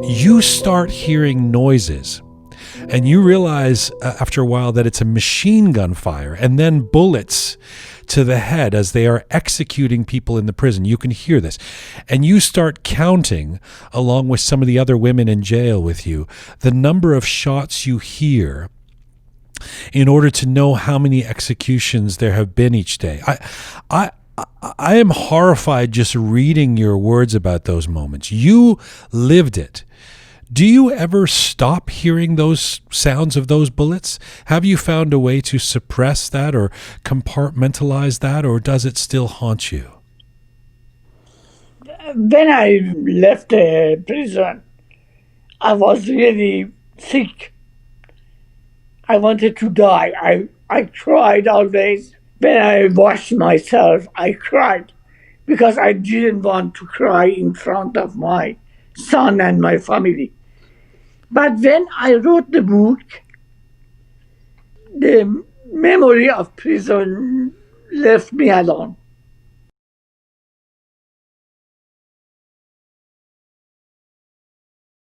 You start hearing noises, and you realize after a while that it's a machine gun fire, and then bullets to the head as they are executing people in the prison. You can hear this. And you start counting, along with some of the other women in jail with you, the number of shots you hear in order to know how many executions there have been each day. I am horrified just reading your words about those moments. You lived it. Do you ever stop hearing those sounds of those bullets? Have you found a way to suppress that or compartmentalize that, or does it still haunt you? When I left the prison, I was really sick. I wanted to die. I cried always. When I washed myself, I cried because I didn't want to cry in front of my son and my family. But when I wrote the book, the memory of prison left me alone.